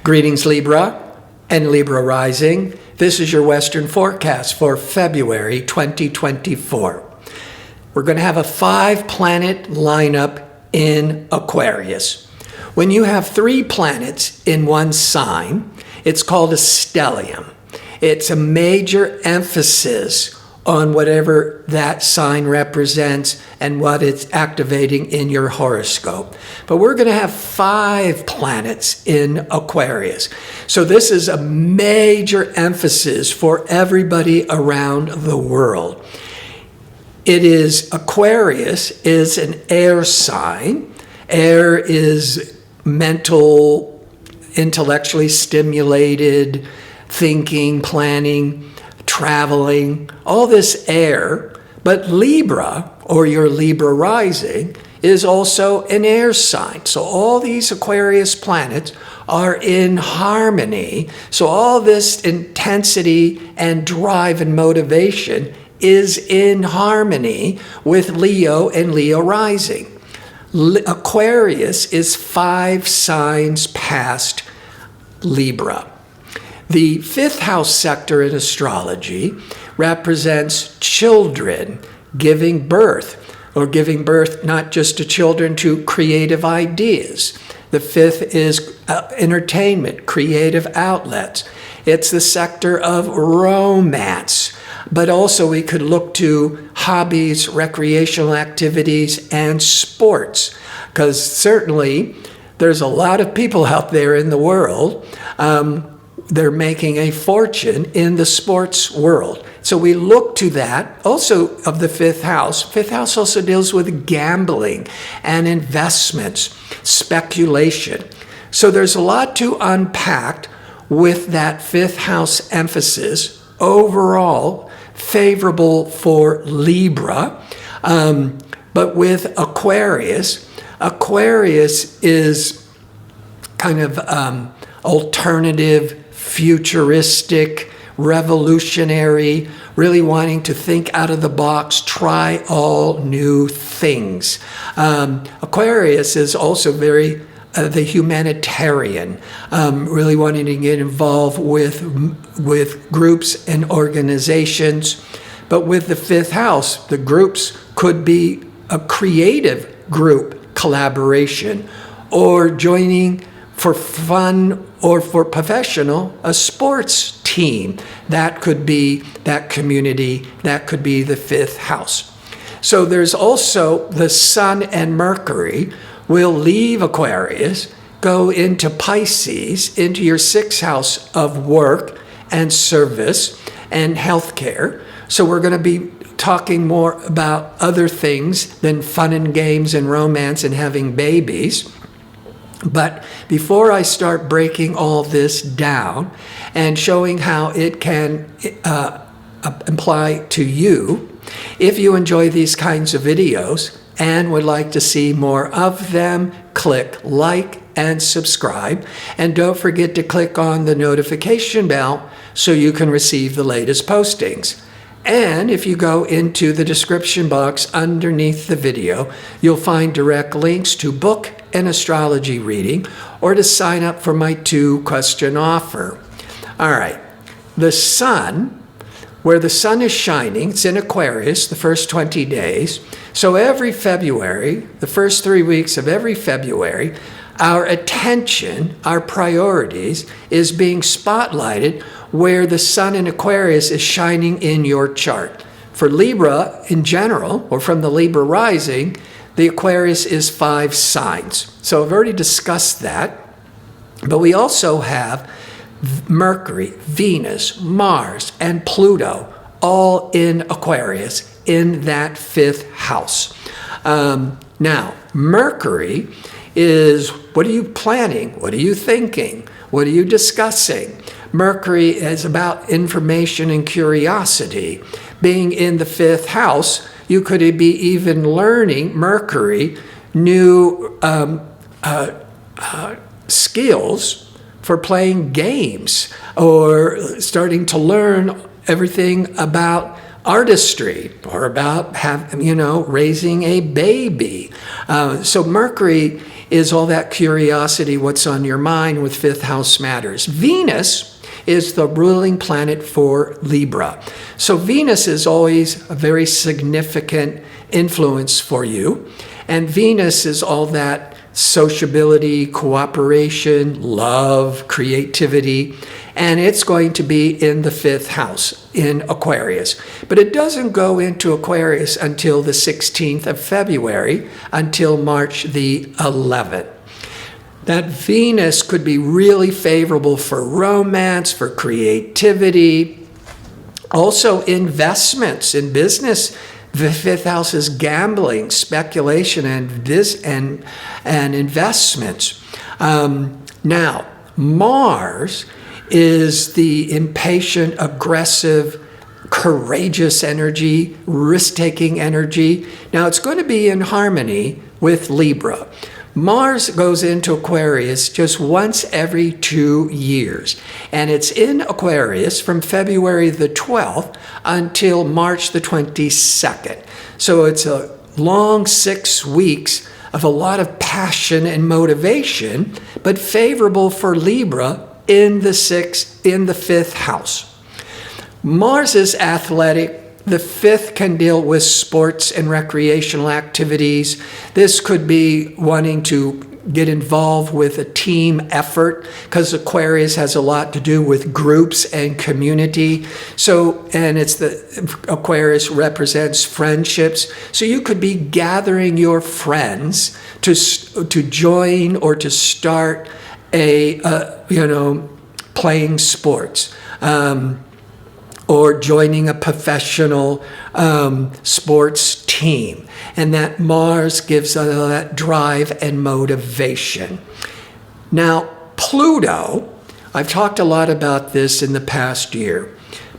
Greetings, Libra and Libra rising. This is your Western forecast for February 2024. We're going to have a 5-planet lineup in Aquarius. When you have 3 planets in one sign, it's called a stellium. It's a major emphasis on whatever that sign represents and what it's activating in your horoscope. But we're going to have 5 planets in Aquarius. So this is a major emphasis for everybody around the world. Aquarius is an air sign. Air is mental, intellectually stimulated, thinking, planning, traveling, all this air. But Libra, or your Libra rising, is also an air sign. So all these Aquarius planets are in harmony. So all this intensity and drive and motivation is in harmony with Leo and Leo rising. Aquarius is 5 signs past Libra. The 5th house sector in astrology represents children giving birth, or giving birth not just to children, to creative ideas. The 5th is entertainment, creative outlets. It's the sector of romance, but also we could look to hobbies, recreational activities, and sports, because certainly there's a lot of people out there in the world. They're making a fortune in the sports world. So we look to that. Also of the 5th house. 5th house also deals with gambling and investments, speculation. So there's a lot to unpack with that 5th house emphasis. Overall, favorable for Libra. But with Aquarius, Aquarius is kind of alternative, futuristic, revolutionary, really wanting to think out of the box, try all new things. Aquarius is also very the humanitarian, really wanting to get involved with groups and organizations. But with the 5th house, the groups could be a creative group collaboration, or joining for fun or for professional, a sports team. That could be that community, that could be the 5th house. So there's also the Sun and Mercury will leave Aquarius, go into Pisces, into your 6th house of work and service and healthcare. So we're going to be talking more about other things than fun and games and romance and having babies. But before I start breaking all this down and showing how it can apply to you, if you enjoy these kinds of videos and would like to see more of them, click like and subscribe. And don't forget to click on the notification bell so you can receive the latest postings. And if you go into the description box underneath the video, you'll find direct links to book an astrology reading or to sign up for my 2-question offer. All right, the sun, where the sun is shining, it's in Aquarius the first 20 days. So every February, the first 3 weeks of every February, our attention, our priorities is being spotlighted where the sun in Aquarius is shining in your chart. For Libra in general, or from the Libra rising, the Aquarius is 5 signs. So I've already discussed that. But we also have Mercury, Venus, Mars, and Pluto all in Aquarius in that 5th house. Now, Mercury is, what are you planning? What are you thinking? What are you discussing? Mercury is about information and curiosity. Being in the 5th house, you could be even learning, Mercury, new skills for playing games, or starting to learn everything about artistry, or about raising a baby. So Mercury is all that curiosity, what's on your mind with fifth house matters. Venus is the ruling planet for Libra. So Venus is always a very significant influence for you. And Venus is all that sociability, cooperation, love, creativity, and it's going to be in the fifth house in Aquarius. But it doesn't go into Aquarius until the 16th of February, until March the 11th. That Venus could be really favorable for romance, for creativity, also investments in business. The fifth house is gambling, speculation, and investments. Now, Mars is the impatient, aggressive, courageous energy, risk-taking energy. Now, it's going to be in harmony with Libra. Mars goes into Aquarius just once every 2 years, and it's in Aquarius from February the 12th until March the 22nd. So it's a long 6 weeks of a lot of passion and motivation, but favorable for Libra in the fifth house. Mars is athletic. The fifth can deal with sports and recreational activities. This could be wanting to get involved with a team effort, because Aquarius has a lot to do with groups and community. So, and Aquarius represents friendships. So you could be gathering your friends to join or to start playing sports. Or joining a professional sports team. And that Mars gives that drive and motivation. Now, Pluto, I've talked a lot about this in the past year.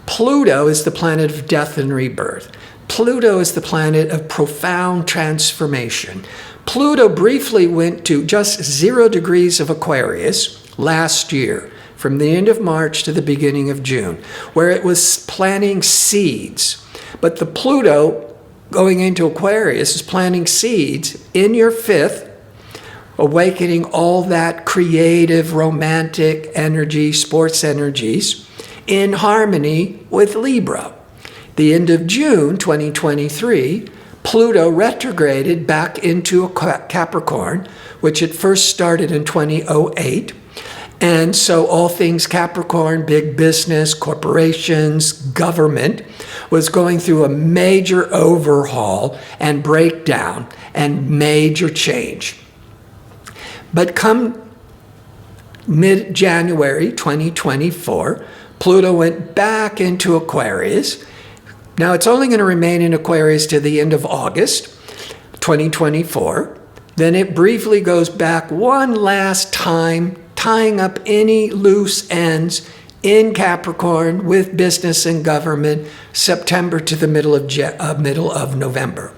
Pluto is the planet of death and rebirth. Pluto is the planet of profound transformation. Pluto briefly went to just 0 degrees of Aquarius last year, from the end of March to the beginning of June, where it was planting seeds. But the Pluto going into Aquarius is planting seeds in your fifth, awakening all that creative, romantic energy, sports energies, in harmony with Libra. The end of June 2023, Pluto retrograded back into Capricorn, which it first started in 2008. And so all things Capricorn, big business, corporations, government, was going through a major overhaul and breakdown and major change. But come mid-January 2024, Pluto went back into Aquarius. Now it's only going to remain in Aquarius to the end of August 2024. Then it briefly goes back one last time, tying up any loose ends in Capricorn with business and government, September to the middle of November.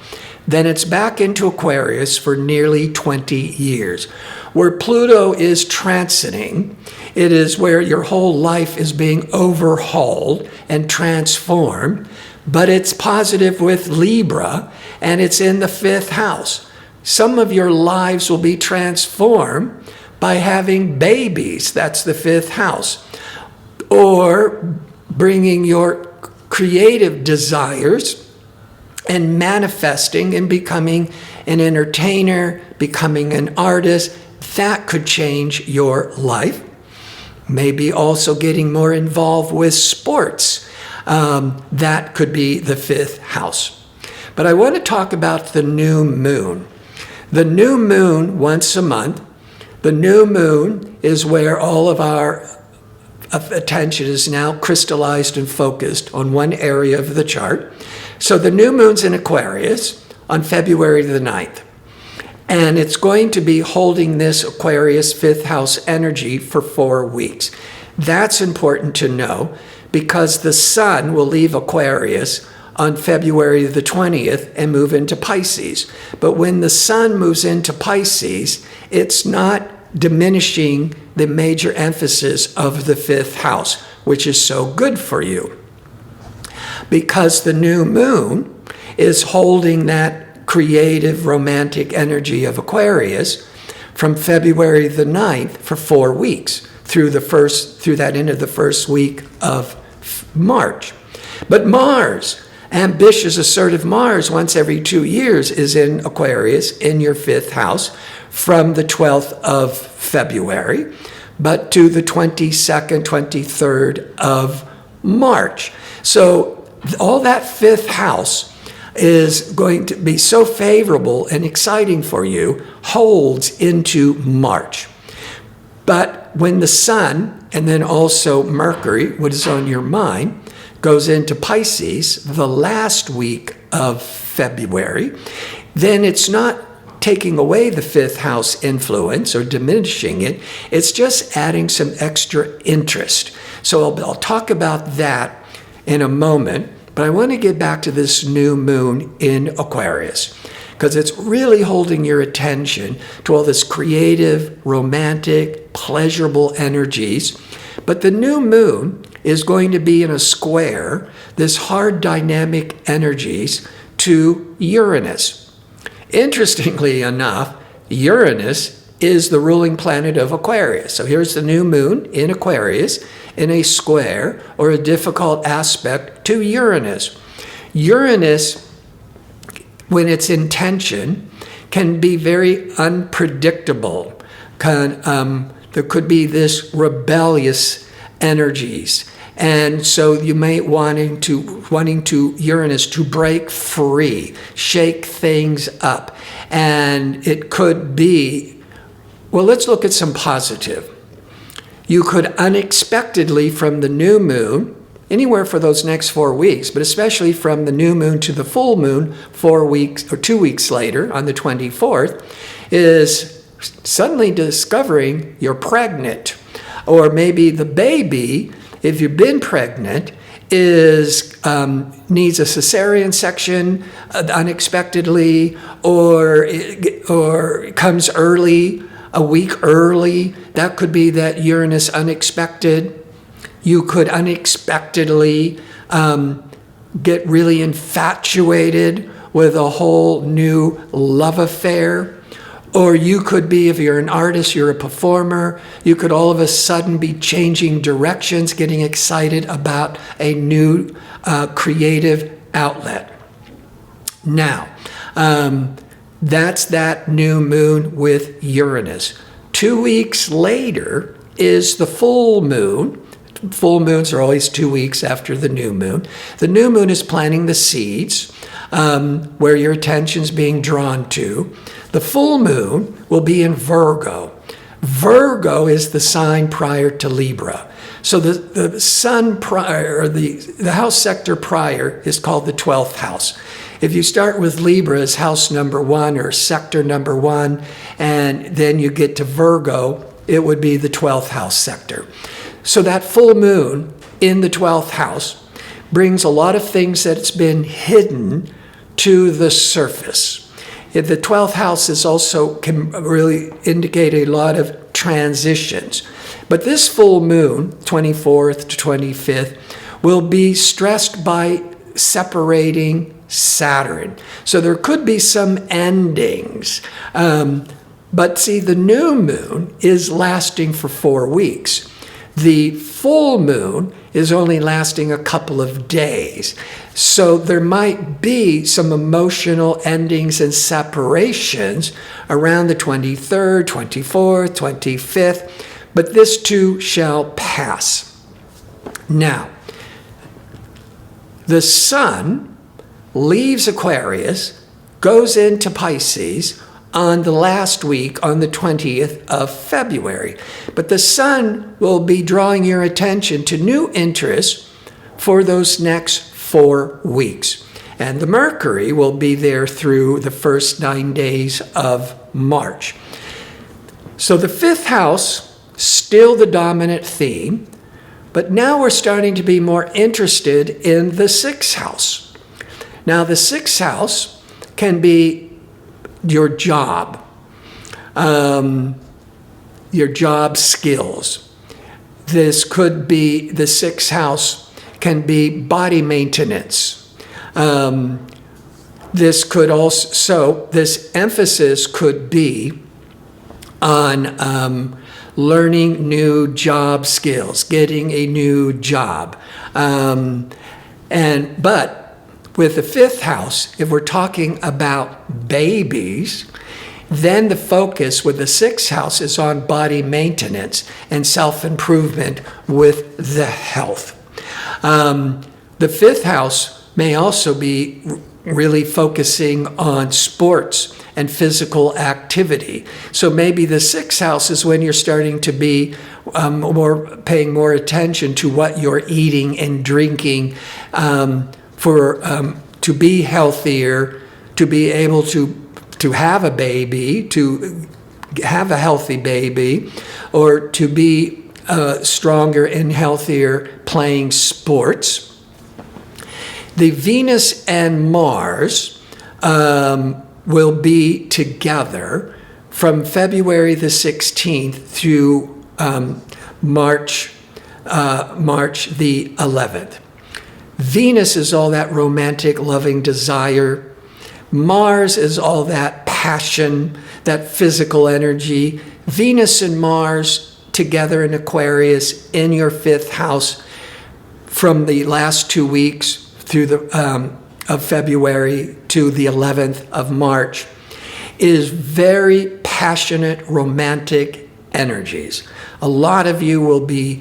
Then it's back into Aquarius for nearly 20 years. Where Pluto is transiting, it is where your whole life is being overhauled and transformed, but it's positive with Libra, and it's in the fifth house. Some of your lives will be transformed by having babies, that's the fifth house, or bringing your creative desires and manifesting and becoming an entertainer, becoming an artist. That could change your life. Maybe also getting more involved with sports. That could be the fifth house. But I want to talk about the new moon. The new moon once a month. The new moon is where all of our attention is now crystallized and focused on one area of the chart. So the new moon's in Aquarius on February the 9th. And it's going to be holding this Aquarius fifth house energy for 4 weeks. That's important to know because the sun will leave Aquarius on February the 20th and move into Pisces. But when the sun moves into Pisces, it's not diminishing the major emphasis of the fifth house, which is so good for you. Because the new moon is holding that creative, romantic energy of Aquarius from February the 9th for 4 weeks through that end of the first week of March. But Mars, ambitious, assertive Mars, once every 2 years is in Aquarius in your 5th house from the 12th of February, but to the 22nd, 23rd of March. So all that 5th house is going to be so favorable and exciting for you, holds into March. But when the Sun, and then also Mercury, what is on your mind, goes into Pisces the last week of February, then it's not taking away the 5th house influence or diminishing it. It's just adding some extra interest. So I'll talk about that in a moment, but I want to get back to this new moon in Aquarius because it's really holding your attention to all this creative, romantic, pleasurable energies. But the new moon is going to be in a square, this hard dynamic energies to Uranus. Interestingly enough, Uranus is the ruling planet of Aquarius. So here's the new moon in Aquarius in a square or a difficult aspect to Uranus. Uranus, when it's in tension, can be very unpredictable. There could be this rebellious energies. And so you may wanting to Uranus to break free, shake things up. And it could be, well, let's look at some positive. You could unexpectedly from the new moon, anywhere for those next 4 weeks, but especially from the new moon to the full moon 4 weeks or 2 weeks later on the 24th, is suddenly discovering you're pregnant. Or maybe the baby, if you've been pregnant, needs a cesarean section unexpectedly, or comes early, a week early. That could be that Uranus unexpected. You could unexpectedly get really infatuated with a whole new love affair. Or you could be, if you're an artist, you're a performer, you could all of a sudden be changing directions, getting excited about a new creative outlet. Now, that's that new moon with Uranus. 2 weeks later is the full moon. Full moons are always 2 weeks after the new moon. The new moon is planting the seeds where your attention's being drawn to. The full moon will be in Virgo. Virgo is the sign prior to Libra. So the sun prior, or the house sector prior is called the 12th house. If you start with Libra as house number 1 or sector number 1, and then you get to Virgo, it would be the 12th house sector. So that full moon in the 12th house brings a lot of things that's been hidden to the surface. The 12th house is also can really indicate a lot of transitions. But this full moon, 24th to 25th, will be stressed by separating Saturn. So there could be some endings. But see, the new moon is lasting for 4 weeks. The full moon is only lasting a couple of days. So there might be some emotional endings and separations around the 23rd, 24th, 25th, but this too shall pass. Now, the sun leaves Aquarius, goes into Pisces on the last week, on the 20th of February. But the sun will be drawing your attention to new interests for those next 4 weeks. And the Mercury will be there through the first 9 days of March. So the 5th house, still the dominant theme, but now we're starting to be more interested in the 6th house. Now the 6th house can be your job skills. This could be, the 6th house can be body maintenance. This could also, this emphasis could be on learning new job skills, getting a new job. But with the fifth house, if we're talking about babies, then the focus with the sixth house is on body maintenance and self-improvement with the health. The fifth house may also be really focusing on sports and physical activity. So maybe the sixth house is when you're starting to be paying more attention to what you're eating and drinking to be healthier, to be able to have a baby, to have a healthy baby, or to be stronger and healthier playing sports. The Venus and Mars will be together from February the 16th through March the 11th. Venus is all that romantic, loving desire. Mars is all that passion, that physical energy. Venus and Mars together in Aquarius in your fifth house from the last 2 weeks through of February to the 11th of March is very passionate, romantic energies. A lot of you will be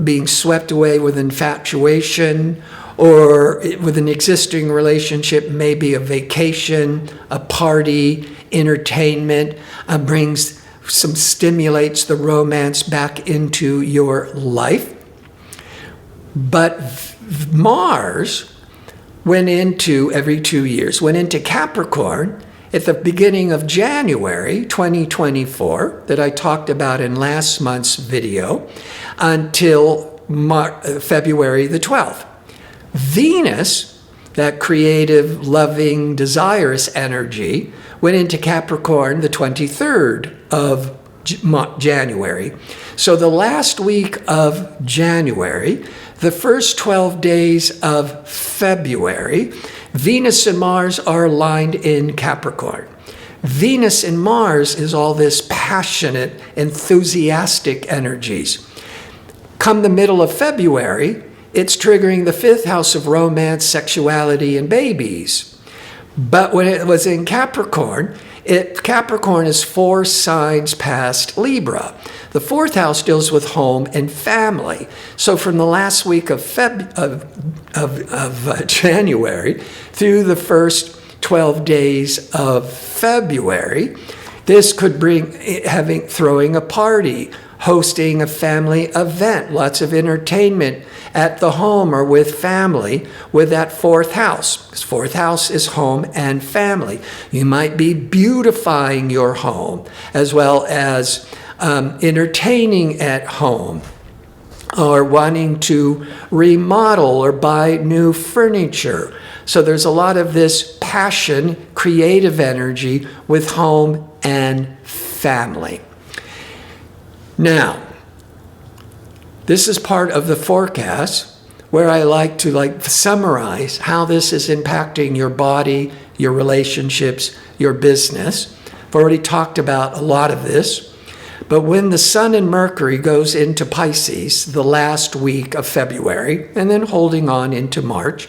being swept away with infatuation, or with an existing relationship, maybe a vacation, a party, entertainment, stimulates the romance back into your life. But Mars went into, every 2 years, went into Capricorn at the beginning of January 2024, that I talked about in last month's video, until February the 12th. Venus, that creative, loving, desirous energy, went into Capricorn the 23rd of January. So the last week of January, the first 12 days of February, Venus and Mars are aligned in Capricorn. Venus and Mars is all this passionate, enthusiastic energies. Come the middle of February, it's triggering the fifth house of romance, sexuality, and babies. But when it was in Capricorn, Capricorn is 4 signs past Libra. The fourth house deals with home and family. So from the last week of January through the first 12 days of February, this could bring throwing a party, hosting a family event, lots of entertainment at the home or with family with that fourth house. This fourth house is home and family. You might be beautifying your home as well as entertaining at home, or wanting to remodel or buy new furniture. So there's a lot of this passion, creative energy with home and family. Now, this is part of the forecast where I like to summarize how this is impacting your body, your relationships, your business. I've already talked about a lot of this. But when the Sun and Mercury goes into Pisces the last week of February, and then holding on into March,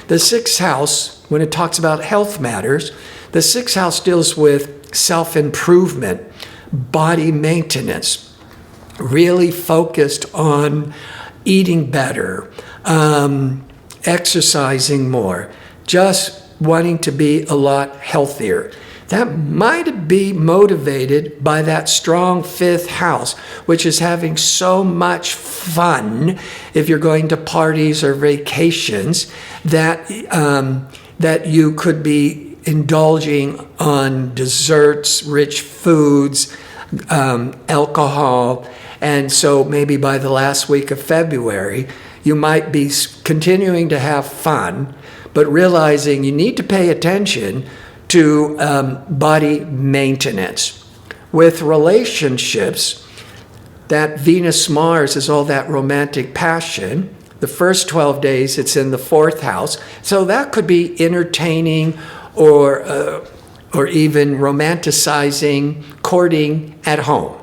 the sixth house, when it talks about health matters, the sixth house deals with self-improvement, body maintenance, really focused on eating better, exercising more, just wanting to be a lot healthier. That might be motivated by that strong fifth house, which is having so much fun if you're going to parties or vacations, that you could be indulging on desserts, rich foods, alcohol. And so maybe by the last week of February, you might be continuing to have fun, but realizing you need to pay attention to body maintenance. With relationships, that Venus-Mars is all that romantic passion. The first 12 days, it's in the fourth house. So that could be entertaining or or even romanticizing courting at home.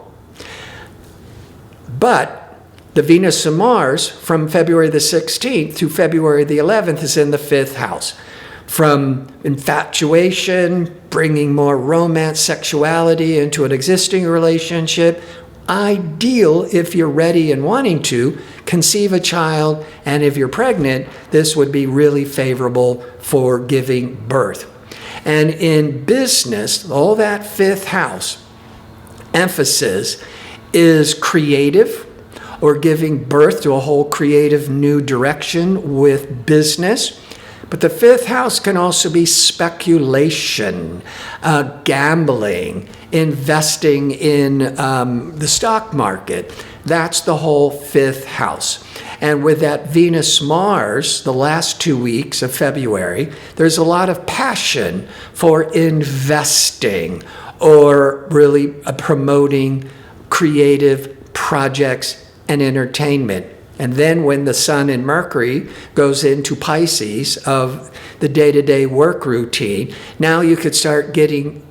But the Venus and Mars from February the 16th to February the 11th is in the 5th house. From infatuation, bringing more romance, sexuality into an existing relationship, ideal if you're ready and wanting to conceive a child, and if you're pregnant, this would be really favorable for giving birth. And in business, all that 5th house emphasis is creative, or giving birth to a whole creative new direction with business. But the 5th house can also be speculation, gambling, investing in the stock market. That's the whole 5th house. And with that Venus-Mars, the last 2 weeks of February, there's a lot of passion for investing or really promoting creative projects and entertainment. And then when the Sun and Mercury goes into Pisces of the day-to-day work routine, now you could start getting,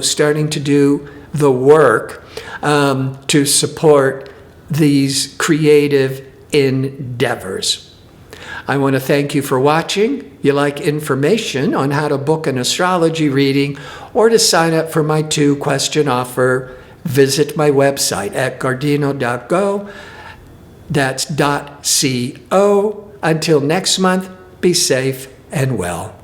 starting to do the work to support these creative endeavors. I want to thank you for watching. If you like information on how to book an astrology reading or to sign up for my 2-question offer, visit my website at gardino.go. That's .co. Until next month, be safe and well.